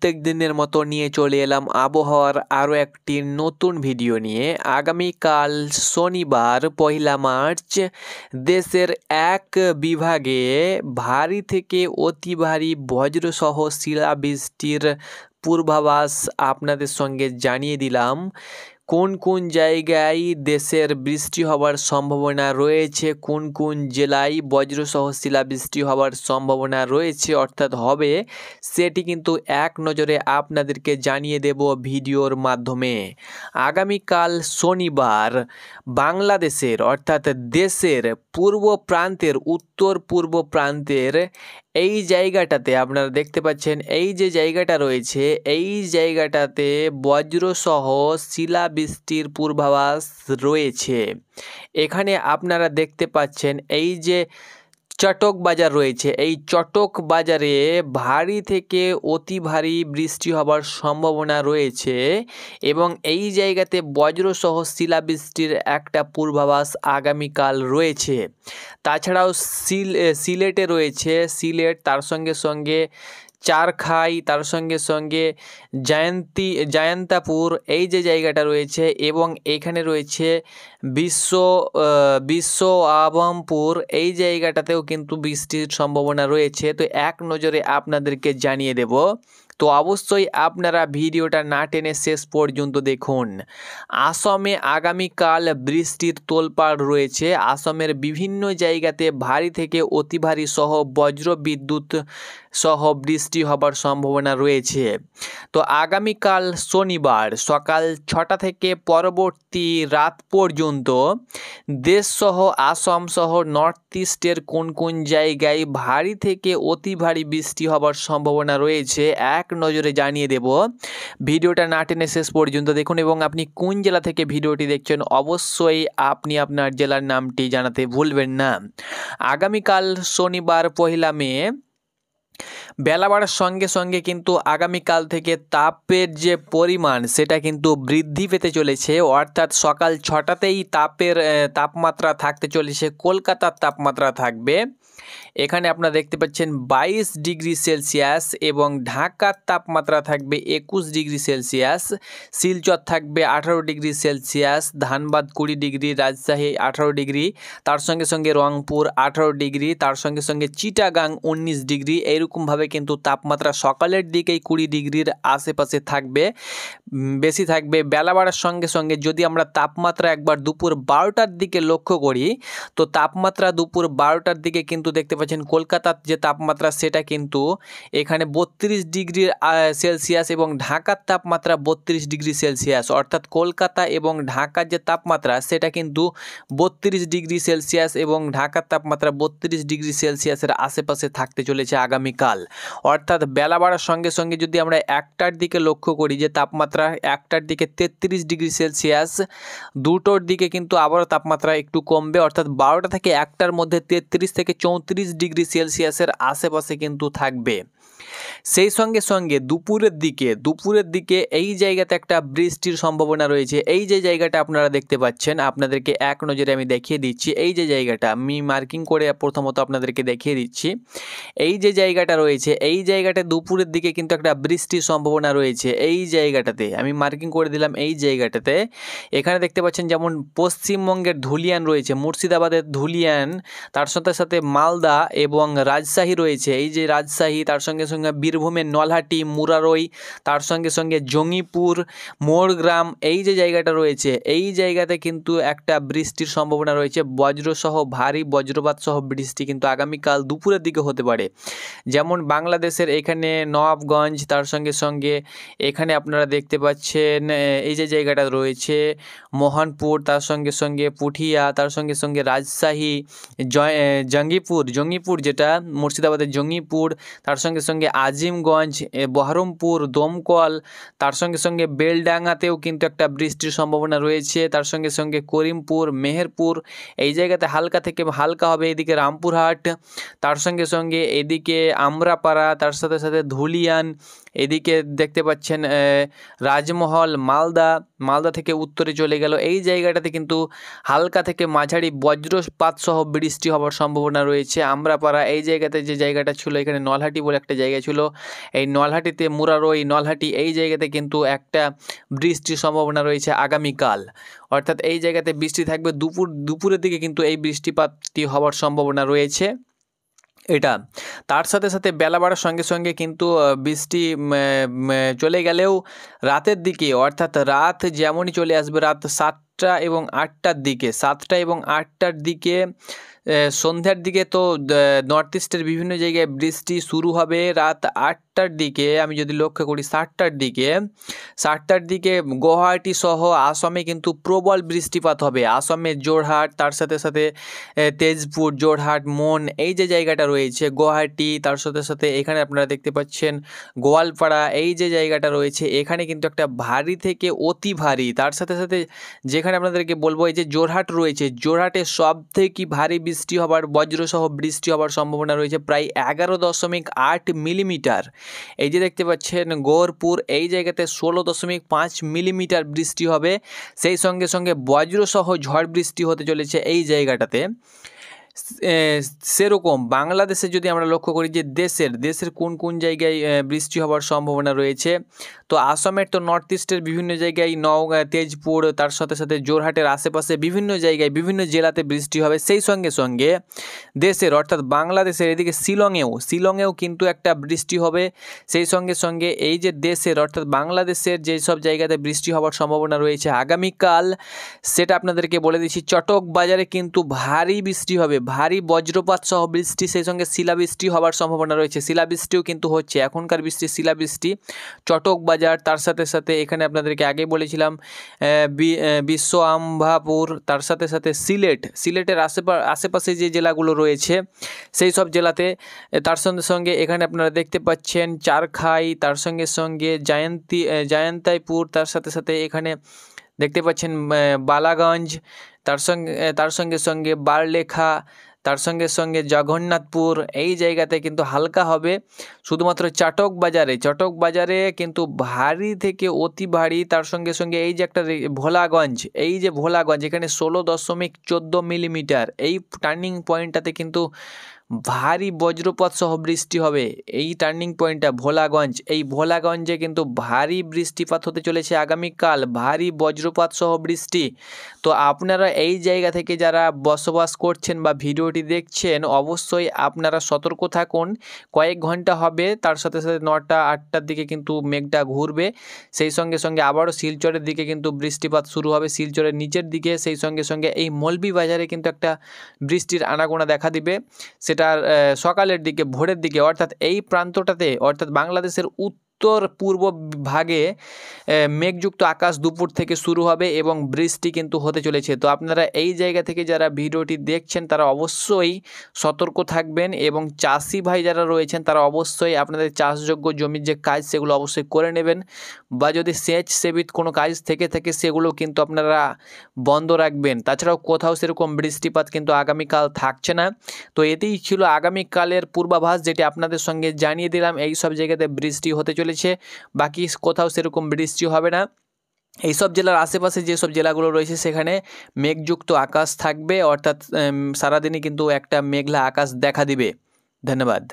প্রত্যেক দিনের মতো নিয়ে চলে এলাম আবহাওয়ার আরও একটি নতুন ভিডিও নিয়ে। আগামীকাল শনিবার 1 মার্চ দেশের এক বিভাগে ভারী থেকে অতি ভারী বজ্রসহ শিলাবৃষ্টির পূর্বাভাস আপনাদের সঙ্গে জানিয়ে দিলাম। কোন কোন জায়গায় দেশের বৃষ্টি হওয়ার সম্ভাবনা রয়েছে, কোন কোন জেলায় বজ্রসহ শিলাবৃষ্টি হওয়ার সম্ভাবনা রয়েছে অর্থাৎ হবে, সেটি কিন্তু এক নজরে আপনাদেরকে জানিয়ে দেব ভিডিওর মাধ্যমে। আগামীকাল শনিবার বাংলাদেশের অর্থাৎ দেশের পূর্ব প্রান্তের, উত্তর পূর্ব প্রান্তের এই জায়গাটাতে আপনারা দেখতে পাচ্ছেন, এই যে জায়গাটা রয়েছে এই জায়গাটাতে বজ্রসহ শিলাবৃষ্টির পূর্বাভাস রয়েছে। এখানে আপনারা দেখতে পাচ্ছেন এই যে চটক বাজার রয়েছে, এই চটক বাজারে ভারী থেকে অতি ভারী বৃষ্টি হবার সম্ভাবনা রয়েছে এবং এই জায়গাতে বজ্রসহ শিলাবৃষ্টির একটা পূর্বাভাস আগামীকাল রয়েছে। তাছাড়াও সিলেটে রয়েছে, সিলেট, তার সঙ্গে সঙ্গে চারখাই, তার সঙ্গে সঙ্গে জয়ন্তাপুর, এই যে জায়গাটা রয়েছে এবং এখানে রয়েছে বিশ্ব আবমপুর, এই জায়গাটাতেও কিন্তু বৃষ্টির সম্ভাবনা রয়েছে। তো এক নজরে আপনাদেরকে জানিয়ে দেব, তো অবশ্যই আপনারা ভিডিওটা না টেনে শেষ পর্যন্ত দেখুন। আসামে আগামীকাল বৃষ্টির তোলপাড় রয়েছে। আসামের বিভিন্ন জায়গাতে ভারী থেকে অতি ভারী সহ বজ্র বিদ্যুৎ সহ বৃষ্টি হবার সম্ভাবনা রয়েছে। তো আগামীকাল শনিবার সকাল 6টা থেকে পরবর্তী রাত পর্যন্ত দেশসহ আসাম সহ নর্থ ইস্টের কোন কোন জায়গায় ভারী থেকে অতি ভারী বৃষ্টি হবার সম্ভাবনা রয়েছে এক নজরে জানিয়ে দেব। ভিডিওটা না টেনে শেষ পর্যন্ত দেখুন এবং আপনি কোন জেলা থেকে ভিডিওটি দেখছেন অবশ্যই আপনি আপনার জেলার নামটি জানাতে ভুলবেন না। আগামীকাল শনিবার 1 মে বেলা বাড়ার সঙ্গে সঙ্গে কিন্তু আগামীকাল থেকে তাপের যে পরিমাণ সেটা কিন্তু বৃদ্ধি পেতে চলেছে, অর্থাৎ সকাল 6টাতেই তাপমাত্রা থাকতে চলেছে, কলকাতার তাপমাত্রা থাকবে এখানে আপনারা দেখতে পাচ্ছেন 22 ডিগ্রি সেলসিয়াস এবং ঢাকার তাপমাত্রা থাকবে 21 ডিগ্রি সেলসিয়াস, শিলচর থাকবে 18 degree Celsius, Dhanbad 20 degree, Rajshahi 18 degree, তার সঙ্গে সঙ্গে রংপুর 18 ডিগ্রি, তার সঙ্গে সঙ্গে চিটাগাং 19 ডিগ্রি। এইরকমভাবে কিন্তু তাপমাত্রা সকালের দিকেই 20 ডিগ্রির আশেপাশে থাকবে, বেশি থাকবে। বেলা বাড়ার সঙ্গে সঙ্গে যদি আমরা তাপমাত্রা একবার দুপুর 12টার দিকে লক্ষ্য করি, তো তাপমাত্রা দুপুর 12টার দিকে কিন্তু দেখতে পাচ্ছেন কলকাতার যে তাপমাত্রা সেটা কিন্তু এখানে 32 ডিগ্রি সেলসিয়াস এবং ঢাকার তাপমাত্রা 32 ডিগ্রি সেলসিয়াস, অর্থাৎ কলকাতা এবং ঢাকার যে তাপমাত্রা সেটা কিন্তু 32 ডিগ্রি সেলসিয়াস এবং ঢাকার তাপমাত্রা 32 ডিগ্রি সেলসিয়াসের আশেপাশে থাকতে চলেছে আগামীকাল। অর্থাৎ বেলা বাড়ার সঙ্গে সঙ্গে যদি আমরা 1টার দিকে লক্ষ্য করি যে তাপমাত্রা 1টার দিকে 33 ডিগ্রি সেলসিয়াস, 2টোর দিকে কিন্তু আবারও তাপমাত্রা একটু কমবে, অর্থাৎ 12টা থেকে 1টার মধ্যে 33 থেকে 34 ডিগ্রি সেলসিয়াসের আশেপাশে কিন্তু থাকবে। সেই সঙ্গে সঙ্গে দুপুরের দিকে এই জায়গাতে একটা বৃষ্টির সম্ভাবনা রয়েছে। এই যে জায়গাটা আপনারা দেখতে পাচ্ছেন, আপনাদেরকে এক নজরে আমি দেখিয়ে দিচ্ছি। এই যে জায়গাটা আমি মার্কিং করে প্রথমত আপনাদেরকে দেখিয়ে দিচ্ছি, এই যে জায়গাটা রয়েছে এই জায়গাটা দুপুরের দিকে কিন্তু একটা বৃষ্টির সম্ভাবনা রয়েছে। এই জায়গাটাতে আমি মার্কিং করে দিলাম, এই জায়গাটাতে এখানে দেখতে পাচ্ছেন যেমন পশ্চিমবঙ্গের ধুলিয়ান রয়েছে, মুর্শিদাবাদের ধুলিয়ান, তার সাথে সাথে মালদা এবং রাজশাহী রয়েছে, এই যে রাজশাহী, তার সঙ্গে সঙ্গে বীরভূমের নলহাটি, মুরারই, তার সঙ্গে সঙ্গে জঙ্গিপুর, মোড়গ্রাম, এই যে জায়গাটা রয়েছে এই জায়গাতে কিন্তু একটা বৃষ্টির সম্ভাবনা রয়েছে। বজ্রসহ ভারী বজ্রপাত সহ বৃষ্টি কিন্তু আগামীকাল দুপুরের দিকে হতে পারে। যেমন বাংলাদেশের এখানে নবাবগঞ্জ, তার সঙ্গে সঙ্গে এখানে আপনারা দেখতে পাচ্ছেন এই যে জায়গাটা রয়েছে মোহনপুর, তার সঙ্গে সঙ্গে পুঠিয়া, তার সঙ্গে সঙ্গে রাজশাহী, জঙ্গিপুর যেটা মুর্শিদাবাদের জঙ্গিপুর, তার সঙ্গে সঙ্গে আজিমগঞ্জ, বহরমপুর, দমকল, তার সঙ্গে সঙ্গে বেলডাঙ্গাতেও কিন্তু একটা বৃষ্টির সম্ভাবনা রয়েছে। তার সঙ্গে সঙ্গে করিমপুর, মেহেরপুর, এই জায়গাতে হালকা থেকে হালকা হবে। এদিকে রামপুরহাট, তার সঙ্গে সঙ্গে এদিকে আমরাপাড়া, তার সাথে সাথে ধুলিয়ান, এদিকে দেখতে পাচ্ছেন রাজমহল, মালদা থেকে উত্তরে চলে গেল। এই জায়গাটাতে কিন্তু হালকা থেকে মাঝারি বজ্রপাত সহ বৃষ্টি হওয়ার সম্ভাবনা রয়েছে। আমরাপাড়া এই জায়গাতে যে জায়গাটা ছিল, এখানে নলহাটি বলে একটা জায়গা ছিল, এই নলহাটিতে মুরারো, এই নলহাটি এই জায়গাতে কিন্তু একটা বৃষ্টির সম্ভাবনা রয়েছে আগামীকাল। অর্থাৎ এই জায়গাতে বৃষ্টি থাকবে, দুপুরের দিকে কিন্তু এই বৃষ্টিপাতটি হওয়ার সম্ভাবনা রয়েছে এটা। তার সাথে সাথে বেলা বাড়ার সঙ্গে সঙ্গে কিন্তু বৃষ্টি চলে গেলেও রাতের দিকে, অর্থাৎ রাত যেমনই চলে আসবে, রাত 7টা এবং 8টার দিকে সন্ধ্যার দিকে তো নর্থ ইস্টের বিভিন্ন জায়গায় বৃষ্টি শুরু হবে। রাত 8টার দিকে আমি যদি লক্ষ্য করি, 7টার দিকে গুয়াহাটি সহ আসামে কিন্তু প্রবল বৃষ্টিপাত হবে। আসামের জোরহাট, তার সাথে সাথে তেজপুর, জোরহাট, মন এই যে জায়গাটা রয়েছে, গুয়াহাটি, তার সাথে সাথে এখানে আপনারা দেখতে পাচ্ছেন গোয়ালপাড়া এই যে জায়গাটা রয়েছে, এখানে কিন্তু একটা ভারী থেকে অতি ভারী, তার সাথে সাথে যেখানে আপনাদেরকে বলবো এই যে জোরহাট রয়েছে, জোরহাটে সব থেকে ভারী বৃষ্টি হবার, বজ্রসহ বৃষ্টি হবার সম্ভাবনা রয়েছে প্রায় 11.8 মিলিমিটার। এই যে দেখতে পাচ্ছেন গৌরপুর এই জায়গাতে 16.5 মিলিমিটার বৃষ্টি হবে। সেই সঙ্গে সঙ্গে বজ্রসহ ঝড় বৃষ্টি হতে চলেছে এই জায়গাটাতে। সেরকম বাংলাদেশে যদি আমরা লক্ষ্য করি যে দেশের কোন কোন জায়গায় বৃষ্টি হওয়ার সম্ভাবনা রয়েছে, তো আসামের তো নর্থ ইস্টের বিভিন্ন জায়গায় নওগাঁ, তেজপুর, তার সাথে সাথে জোরহাটের আশেপাশে বিভিন্ন জায়গায় বিভিন্ন জেলাতে বৃষ্টি হবে। সেই সঙ্গে সঙ্গে দেশের অর্থাৎ বাংলাদেশের এদিকে শিলংয়েও কিন্তু একটা বৃষ্টি হবে। সেই সঙ্গে সঙ্গে এই যে দেশের অর্থাৎ বাংলাদেশের যেসব জায়গাতে বৃষ্টি হওয়ার সম্ভাবনা রয়েছে আগামীকাল, সেটা আপনাদেরকে বলে দিচ্ছি। চটক বাজারে কিন্তু ভারী বৃষ্টি হবে, ভারী বজ্রপাত সহ বৃষ্টি, সেই সঙ্গে শিলাবৃষ্টি হওয়ার সম্ভাবনা রয়েছে। শিলাবৃষ্টিও কিন্তু হচ্ছে, এখনকার বৃষ্টি শিলাবৃষ্টি। চটক বাজার, তার সাথে সাথে এখানে আপনাদেরকে আগে বলেছিলাম বিশ্ব আম্বাপুর, তার সাথে সাথে সিলেটের আশেপাশে যে জেলাগুলো রয়েছে সেই সব জেলাতে, তার সঙ্গে সঙ্গে এখানে আপনারা দেখতে পাচ্ছেন চারখাই, তার সঙ্গে সঙ্গে জায়ন্তাইপুর, তার সাথে সাথে এখানে দেখতে পাচ্ছেন বালাগঞ্জ, তার সঙ্গে সঙ্গে বারলেখা, তার সঙ্গে সঙ্গে জগন্নাথপুর এই জায়গাতে কিন্তু হালকা হবে। শুধুমাত্র চটক বাজারে কিন্তু ভারী থেকে অতি ভারী, তার সঙ্গে সঙ্গে এই যে একটা ভোলাগঞ্জ এখানে 16.14 মিলিমিটার, এই টার্নিং পয়েন্টটাতে কিন্তু ভারী বজ্রপাত সহ বৃষ্টি হবে। এই টার্নিং পয়েন্টটা ভোলাগঞ্জ, এই ভোলাগঞ্জে কিন্তু ভারী বৃষ্টিপাত হতে চলেছে আগামীকাল, ভারী বজ্রপাত সহ বৃষ্টি। তো আপনারা এই জায়গা থেকে যারা বসবাস করছেন বা ভিডিওটি দেখছেন, অবশ্যই আপনারা সতর্ক থাকুন। কয়েক ঘন্টা হবে, তার সাথে সাথে 9টা 8টার দিকে কিন্তু মেঘটা ঘুরবে। সেই সঙ্গে সঙ্গে আবারও শিলচরের দিকে কিন্তু বৃষ্টিপাত শুরু হবে, শিলচরের নিচের দিকে। সেই সঙ্গে সঙ্গে এই মৌলভীবাজারে কিন্তু একটা বৃষ্টির আনাগোনা দেখা দিবে, সেটা সকালের দিকে, ভোরের দিকে। অর্থাৎ এই প্রান্তটাতে, অর্থাৎ বাংলাদেশের উত্তর পূর্ব ভাগে মেঘযুক্ত আকাশ দুপুর থেকে শুরু হবে এবং বৃষ্টি কিন্তু হতে চলেছে। তো আপনারা এই জায়গা থেকে যারা ভিডিওটি দেখছেন তারা অবশ্যই সতর্ক থাকবেন, এবং চাষি ভাই যারা রয়েছেন তারা অবশ্যই আপনাদের চাষযোগ্য জমির যে কাজ সেগুলো অবশ্যই করে নেবেন, বা যদি সেচ সেবিত কোনো কাজ থেকে থাকে সেগুলো কিন্তু আপনারা বন্ধ রাখবেন। তাছাড়াও কোথাও সেরকম বৃষ্টিপাত কিন্তু আগামীকাল থাকছে না। তো এতেই ছিল আগামীকালের পূর্বাভাস, যেটি আপনাদের সঙ্গে জানিয়ে দিলাম। এই সব জায়গাতে বৃষ্টি হতে চলেছে, বাকি কোথাও সেরকম বৃষ্টি হবে না। এইসব জেলার আশেপাশে যেসব জেলাগুলো রয়েছে সেখানে মেঘযুক্ত আকাশ থাকবে, অর্থাৎ সারাদিনই কিন্তু একটা মেঘলা আকাশ দেখা দিবে। ধন্যবাদ।